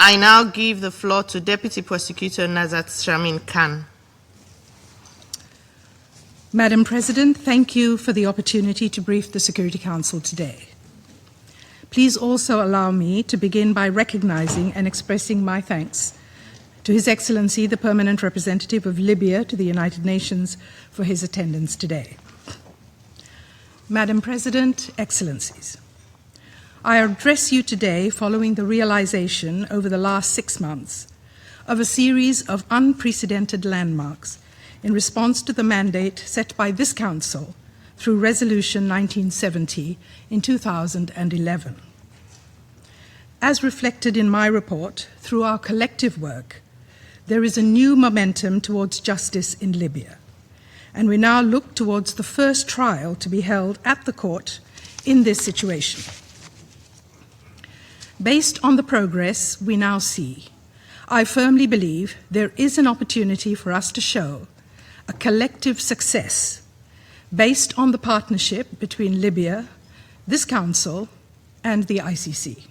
I now give the floor to Deputy Prosecutor Nazhat Shameem Khan. Madam President, thank you for the opportunity to brief the Security Council today. Please also allow me to begin by recognizing and expressing my thanks to His Excellency, the Permanent Representative of Libya to the United Nations, for his attendance today. Madam President, Excellencies, I address you today following the realization over the last 6 months of a series of unprecedented landmarks in response to the mandate set by this Council through Resolution 1970 in 2011. As reflected in my report, through our collective work, there is a new momentum towards justice in Libya, and we now look towards the first trial to be held at the court in this situation. Based on the progress we now see, I firmly believe there is an opportunity for us to show a collective success based on the partnership between Libya, this Council, and the ICC.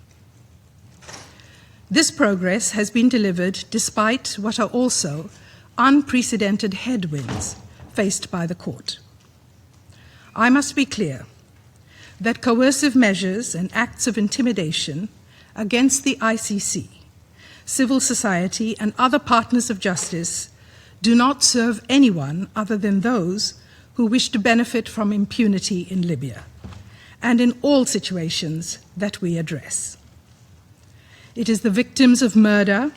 This progress has been delivered despite what are also unprecedented headwinds faced by the court. I must be clear that coercive measures and acts of intimidation against the ICC, civil society, and other partners of justice do not serve anyone other than those who wish to benefit from impunity in Libya, and in all situations that we address. It is the victims of murder,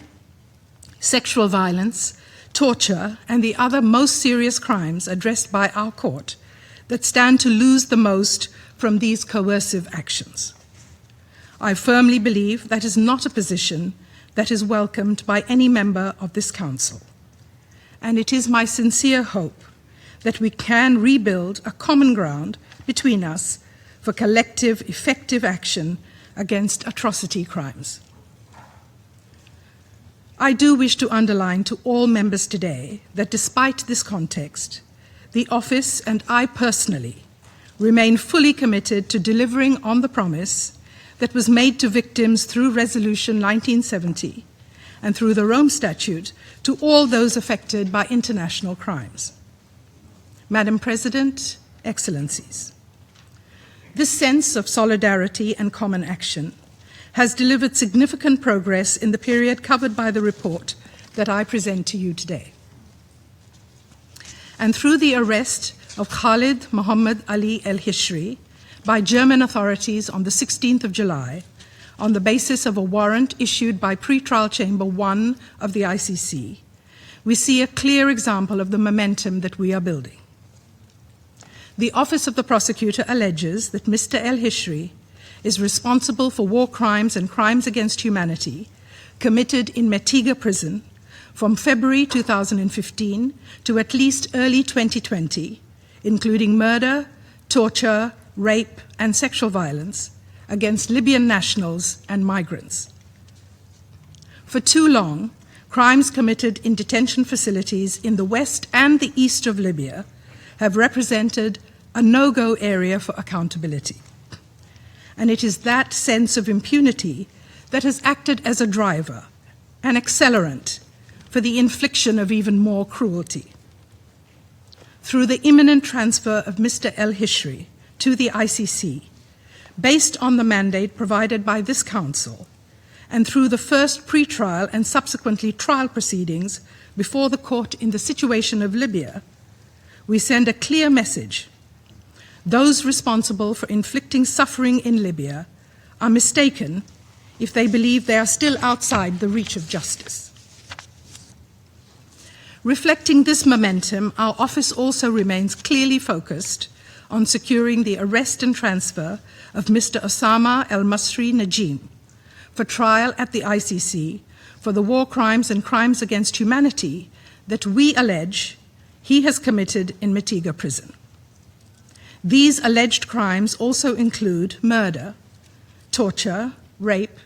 sexual violence, torture, and the other most serious crimes addressed by our court that stand to lose the most from these coercive actions. I firmly believe that is not a position that is welcomed by any member of this Council. And it is my sincere hope that we can rebuild a common ground between us for collective, effective action against atrocity crimes. I do wish to underline to all members today that despite this context, the Office and I personally remain fully committed to delivering on the promise that was made to victims through Resolution 1970 and through the Rome Statute to all those affected by international crimes. Madam President, Excellencies, this sense of solidarity and common action has delivered significant progress in the period covered by the report that I present to you today. And through the arrest of Khalid Mohammed Ali El-Hishri by German authorities on the 16th of July, on the basis of a warrant issued by Pretrial Chamber 1 of the ICC, we see a clear example of the momentum that we are building. The Office of the Prosecutor alleges that Mr. El-Hishri is responsible for war crimes and crimes against humanity committed in Metiga prison from February 2015 to at least early 2020, including murder, torture, rape, and sexual violence against Libyan nationals and migrants. For too long, crimes committed in detention facilities in the west and the east of Libya have represented a no-go area for accountability. And it is that sense of impunity that has acted as a driver, an accelerant, for the infliction of even more cruelty. Through the imminent transfer of Mr. El-Hishri to the ICC, based on the mandate provided by this Council, and through the first pre-trial and subsequently trial proceedings before the court in the situation of Libya, we send a clear message. Those responsible for inflicting suffering in Libya are mistaken if they believe they are still outside the reach of justice. Reflecting this momentum, our office also remains clearly focused on securing the arrest and transfer of Mr. Osama El-Masri Najim for trial at the ICC for the war crimes and crimes against humanity that we allege he has committed in Metiga prison. These alleged crimes also include murder, torture, rape,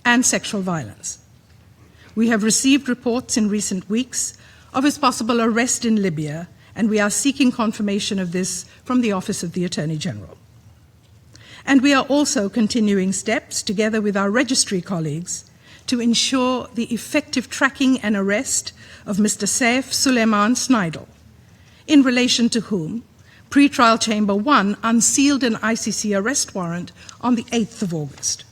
and sexual violence. We have received reports in recent weeks of his possible arrest in Libya, and we are seeking confirmation of this from the Office of the Attorney General. And we are also continuing steps, together with our registry colleagues, to ensure the effective tracking and arrest of Mr. Saif Suleiman Sneidl, in relation to whom Pre-Trial Chamber 1 unsealed an ICC arrest warrant on the 8th of August.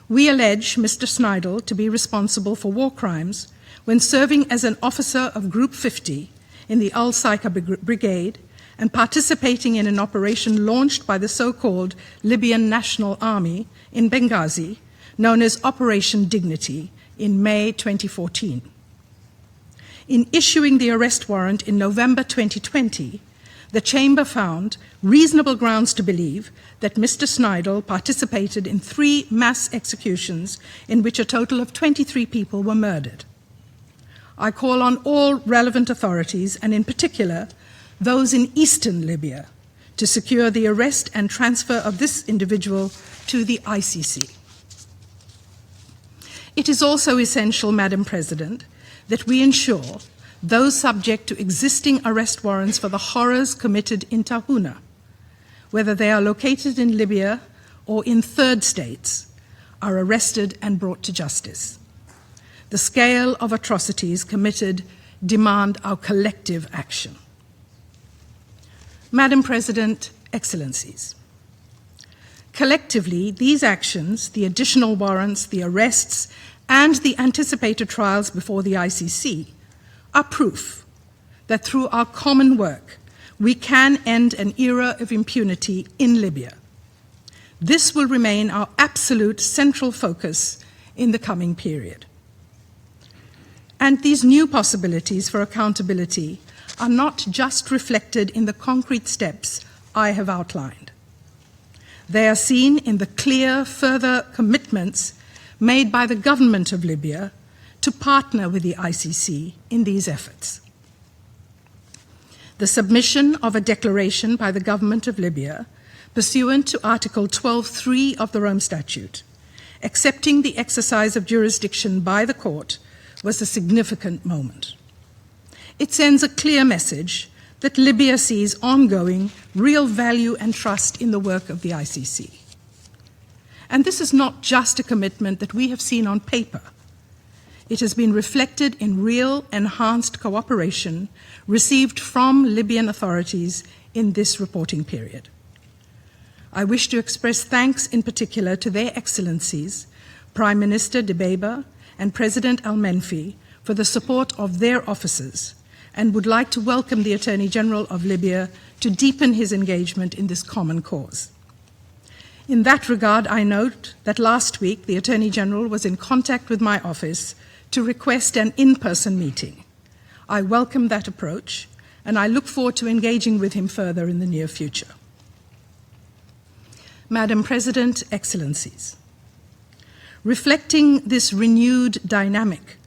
We allege Mr. Sneidl to be responsible for war crimes when serving as an officer of Group 50 in the Al-Saika Brigade and participating in an operation launched by the so-called Libyan National Army in Benghazi, known as Operation Dignity, in May 2014. In issuing the arrest warrant in November 2020, the Chamber found reasonable grounds to believe that Mr. Sneidl participated in 3 mass executions in which a total of 23 people were murdered. I call on all relevant authorities, and in particular those in eastern Libya, to secure the arrest and transfer of this individual to the ICC. It is also essential, Madam President, that we ensure those subject to existing arrest warrants for the horrors committed in Tahuna, whether they are located in Libya or in third states, are arrested and brought to justice. The scale of atrocities committed demand our collective action. Madam President, Excellencies, collectively, these actions, the additional warrants, the arrests, and the anticipated trials before the ICC, are proof that through our common work, we can end an era of impunity in Libya. This will remain our absolute central focus in the coming period. And these new possibilities for accountability are not just reflected in the concrete steps I have outlined. They are seen in the clear further commitments made by the government of Libya to partner with the ICC in these efforts. The submission of a declaration by the government of Libya, pursuant to Article 12.3 of the Rome Statute, accepting the exercise of jurisdiction by the court, was a significant moment. It sends a clear message that Libya sees ongoing real value and trust in the work of the ICC. And this is not just a commitment that we have seen on paper. It has been reflected in real enhanced cooperation received from Libyan authorities in this reporting period. I wish to express thanks in particular to their excellencies, Prime Minister Dbeibeh and President Al-Menfi, for the support of their officers, and would like to welcome the Attorney General of Libya to deepen his engagement in this common cause. In that regard, I note that last week the Attorney General was in contact with my office to request an in-person meeting. I welcome that approach, and I look forward to engaging with him further in the near future. Madam President, Excellencies, reflecting this renewed dynamic,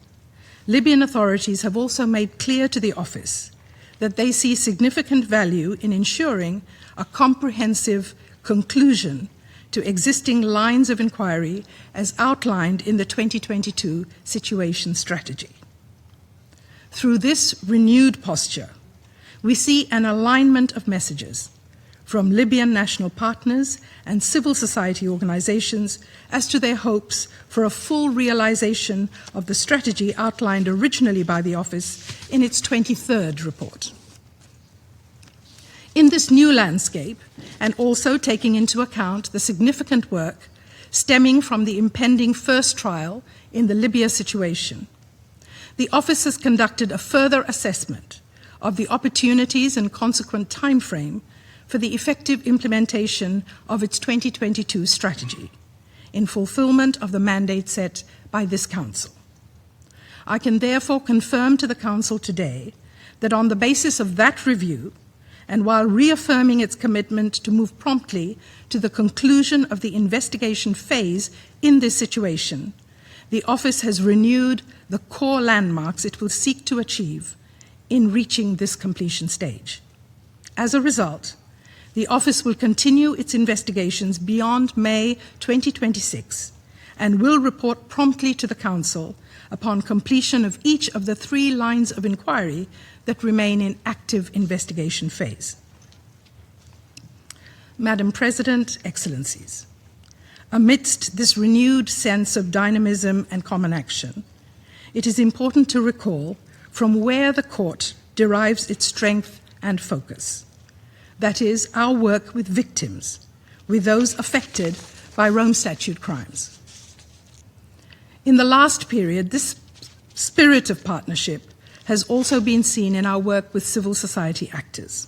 Libyan authorities have also made clear to the office that they see significant value in ensuring a comprehensive conclusion to existing lines of inquiry as outlined in the 2022 situation strategy. Through this renewed posture, we see an alignment of messages from Libyan national partners and civil society organizations as to their hopes for a full realization of the strategy outlined originally by the office in its 23rd report. In this new landscape, and also taking into account the significant work stemming from the impending first trial in the Libya situation, the office has conducted a further assessment of the opportunities and consequent timeframe for the effective implementation of its 2022 strategy in fulfillment of the mandate set by this Council. I can therefore confirm to the Council today that on the basis of that review, and while reaffirming its commitment to move promptly to the conclusion of the investigation phase in this situation, the Office has renewed the core landmarks it will seek to achieve in reaching this completion stage. As a result, the Office will continue its investigations beyond May 2026 and will report promptly to the Council upon completion of each of the 3 lines of inquiry that remain in active investigation phase. Madam President, Excellencies, Amidst this renewed sense of dynamism and common action, it is important to recall from where the Court derives its strength and focus. That is, our work with victims, with those affected by Rome Statute crimes. In the last period, this spirit of partnership has also been seen in our work with civil society actors.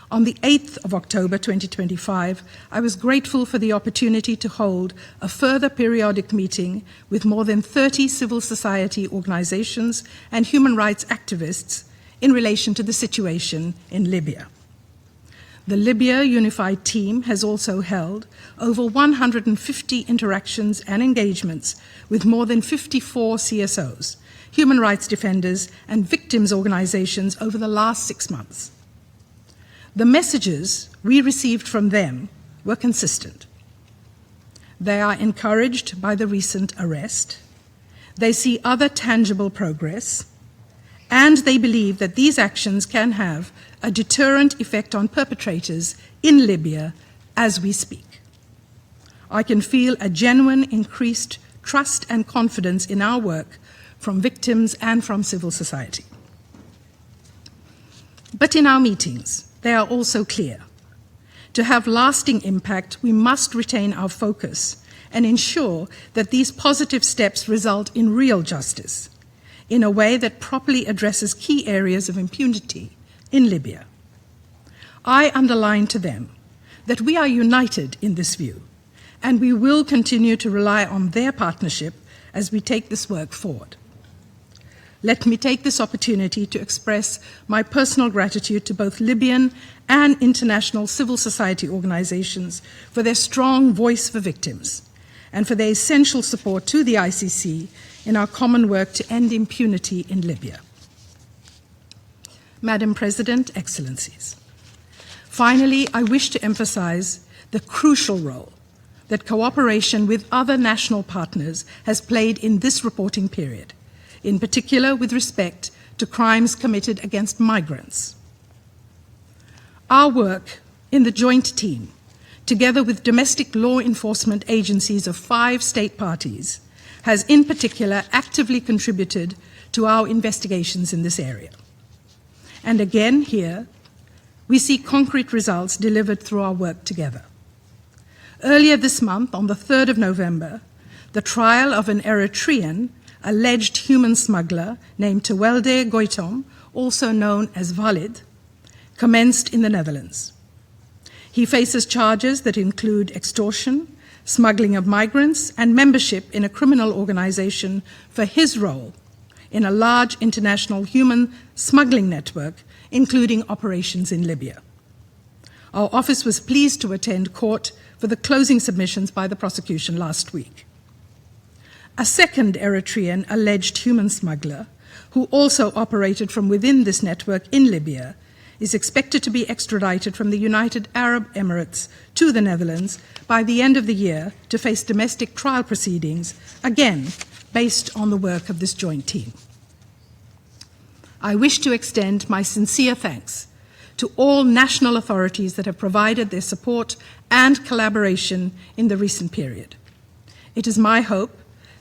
On the 8th of October 2025, I was grateful for the opportunity to hold a further periodic meeting with more than 30 civil society organizations and human rights activists in relation to the situation in Libya. The Libya Unified Team has also held over 150 interactions and engagements with more than 54 CSOs, human rights defenders, and victims organizations over the last 6 months. The messages we received from them were consistent. They are encouraged by the recent arrest. They see other tangible progress, and they believe that these actions can have a deterrent effect on perpetrators in Libya as we speak. I can feel a genuine increased trust and confidence in our work from victims and from civil society. But in our meetings, they are also clear. To have lasting impact, we must retain our focus and ensure that these positive steps result in real justice, in a way that properly addresses key areas of impunity in Libya. I underline to them that we are united in this view, and we will continue to rely on their partnership as we take this work forward. Let me take this opportunity to express my personal gratitude to both Libyan and international civil society organizations for their strong voice for victims and for their essential support to the ICC in our common work to end impunity in Libya. Madam President, Excellencies, finally, I wish to emphasize the crucial role that cooperation with other national partners has played in this reporting period, in particular with respect to crimes committed against migrants. Our work in the joint team, together with domestic law enforcement agencies of 5 state parties, has in particular actively contributed to our investigations in this area. And again here, we see concrete results delivered through our work together. Earlier this month, on the 3rd of November, the trial of an Eritrean alleged human smuggler named Tewelde Goitom, also known as Valid, commenced in the Netherlands. He faces charges that include extortion, smuggling of migrants, and membership in a criminal organization for his role in a large international human smuggling network, including operations in Libya. Our office was pleased to attend court for the closing submissions by the prosecution last week. A second Eritrean alleged human smuggler, who also operated from within this network in Libya, is expected to be extradited from the United Arab Emirates to the Netherlands by the end of the year to face domestic trial proceedings, again based on the work of this joint team. I wish to extend my sincere thanks to all national authorities that have provided their support and collaboration in the recent period. It is my hope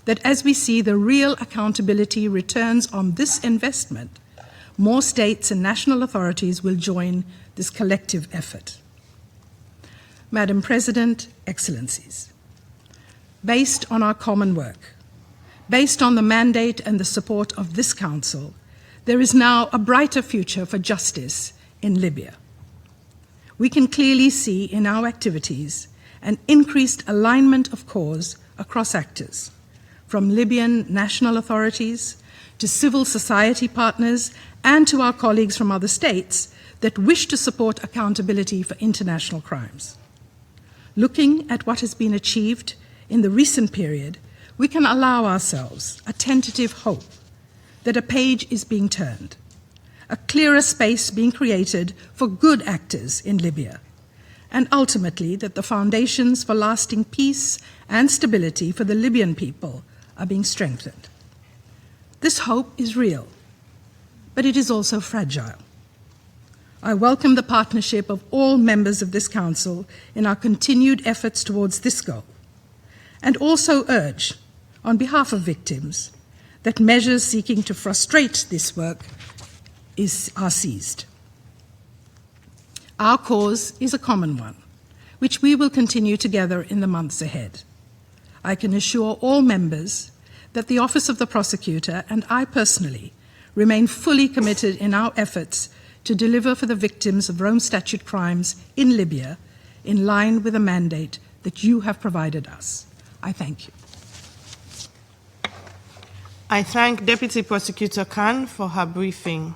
that as we see the real accountability returns on this investment, more states and national authorities will join this collective effort. Madam President, Excellencies, based on our common work, based on the mandate and the support of this Council, there is now a brighter future for justice in Libya. We can clearly see in our activities an increased alignment of cause across actors, from Libyan national authorities to civil society partners and to our colleagues from other states that wish to support accountability for international crimes. Looking at what has been achieved in the recent period, we can allow ourselves a tentative hope that a page is being turned, a clearer space being created for good actors in Libya, and ultimately that the foundations for lasting peace and stability for the Libyan people are being strengthened. This hope is real, but it is also fragile. I welcome the partnership of all members of this Council in our continued efforts towards this goal. and also urge, on behalf of victims, that measures seeking to frustrate this work are seized. Our cause is a common one, which we will continue together in the months ahead. I can assure all members that the Office of the Prosecutor and I personally remain fully committed in our efforts to deliver for the victims of Rome Statute crimes in Libya in line with the mandate that you have provided us. I thank you. I thank Deputy Prosecutor Khan for her briefing.